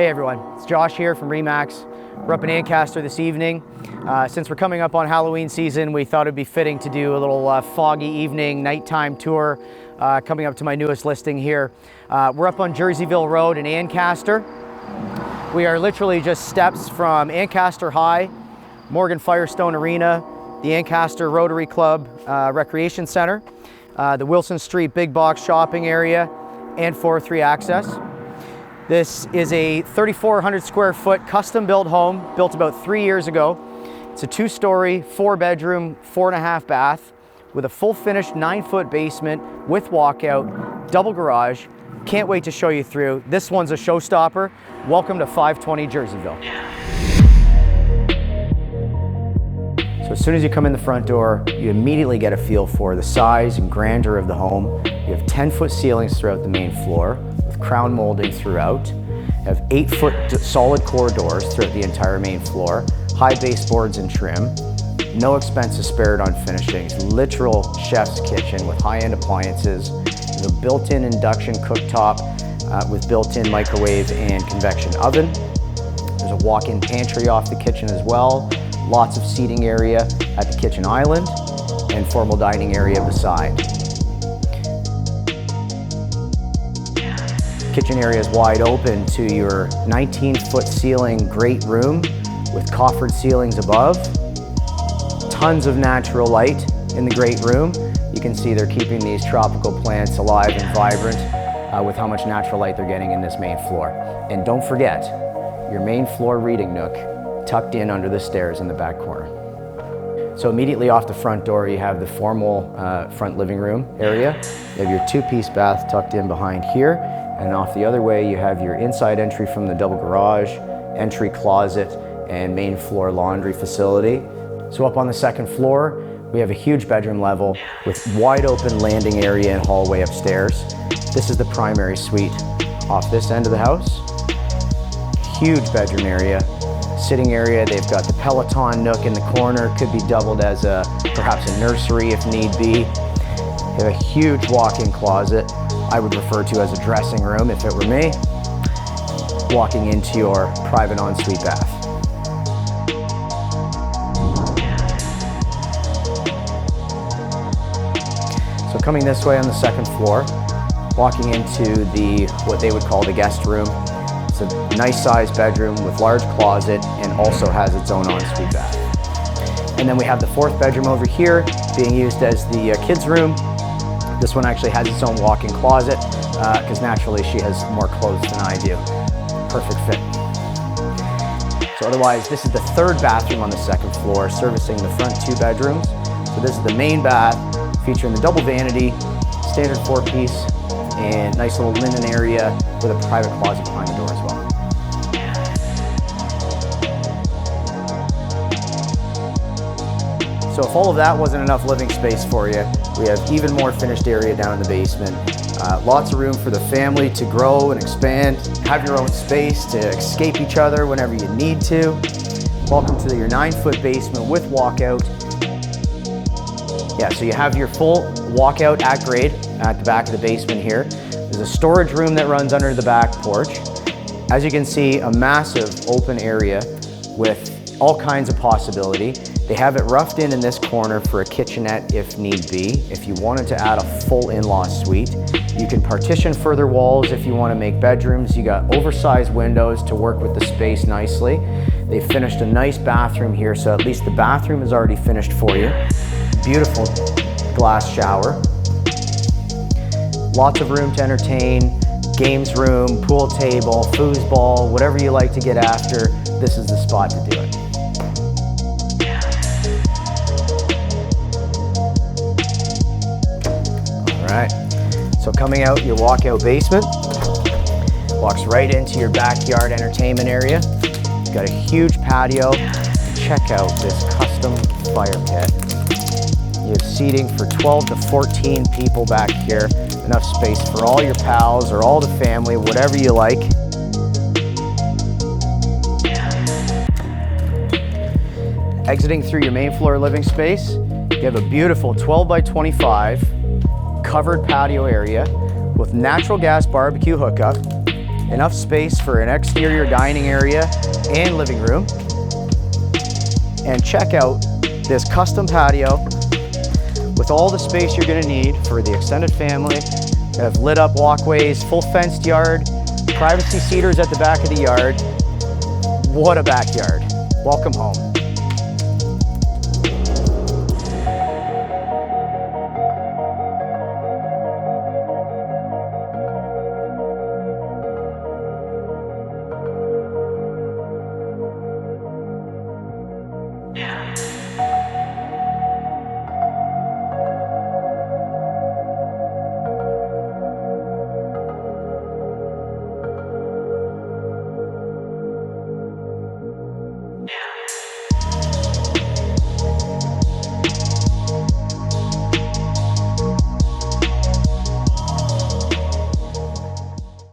Hey everyone, it's Josh here from Remax. We're up in Ancaster this evening. Since we're coming up on Halloween season, we thought it'd be fitting to do a little foggy evening, nighttime tour coming up to my newest listing here. We're up on Jerseyville Road in Ancaster. We are literally just steps from Ancaster High, Morgan Firestone Arena, the Ancaster Rotary Club Recreation Center, the Wilson Street Big Box Shopping Area, and 403 access. This is a 3,400 square foot custom built home built about 3 years ago. It's a 2-story, 4-bedroom, 4.5 bath with a full finished 9-foot basement with walkout, double garage. Can't wait to show you through. This one's a showstopper. Welcome to 520 Jerseyville. So as soon as you come in the front door, you immediately get a feel for the size and grandeur of the home. You have 10-foot ceilings throughout the main floor, crown molding throughout. You have 8-foot solid core doors throughout the entire main floor, high baseboards and trim. No expenses spared on finishing. It's literal chef's kitchen with high-end appliances. There's a built-in induction cooktop with built-in microwave and convection oven. There's a walk-in pantry off the kitchen as well. Lots of seating area at the kitchen island and formal dining area beside. Kitchen area is wide open to your 19-foot ceiling great room with coffered ceilings above. Tons of natural light in the great room. You can see they're keeping these tropical plants alive and vibrant with how much natural light they're getting in this main floor. And don't forget, your main floor reading nook tucked in under the stairs in the back corner. So immediately off the front door, you have the formal front living room area. You have your 2-piece bath tucked in behind here. And off the other way, you have your inside entry from the double garage, entry closet, and main floor laundry facility. So up on the second floor, we have a huge bedroom level with wide open landing area and hallway upstairs. This is the primary suite off this end of the house. Huge bedroom area, sitting area. They've got the Peloton nook in the corner, could be doubled as perhaps a nursery if need be. They have a huge walk-in closet. I would refer to as a dressing room if it were me, walking into your private ensuite bath. So coming this way on the second floor, walking into what they would call the guest room. It's a nice sized bedroom with large closet and also has its own ensuite bath. And then we have the 4th bedroom over here being used as the kids' room. This one actually has its own walk-in closet because naturally she has more clothes than I do. Perfect fit. So otherwise, this is the 3rd bathroom on the second floor, servicing the front 2 bedrooms. So this is the main bath, featuring the double vanity, standard 4-piece, and nice little linen area with a private closet behind the door as well. So if all of that wasn't enough living space for you, we have even more finished area down in the basement. Lots of room for the family to grow and expand, have your own space to escape each other whenever you need to. Welcome to your 9-foot basement with walkout. Yeah, so you have your full walkout at grade at the back of the basement here. There's a storage room that runs under the back porch. As you can see, a massive open area with all kinds of possibility. They have it roughed in this corner for a kitchenette if need be. If you wanted to add a full in-law suite, you can partition further walls if you want to make bedrooms. You got oversized windows to work with the space nicely. They finished a nice bathroom here, so at least the bathroom is already finished for you. Beautiful glass shower. Lots of room to entertain, games room, pool table, foosball, whatever you like to get after, this is the spot to do it. Alright, so coming out your walkout basement, walks right into your backyard entertainment area. It's got a huge patio. Check out this custom fire pit. You have seating for 12 to 14 people back here. Enough space for all your pals or all the family, whatever you like. Exiting through your main floor living space, you have a beautiful 12 by 25 covered patio area with natural gas barbecue hookup enough space for an exterior dining area and living room. And check out this custom patio with all the space you're gonna need for the extended family. You have lit up walkways, full fenced yard, privacy cedars at the back of the yard. What a backyard. Welcome home.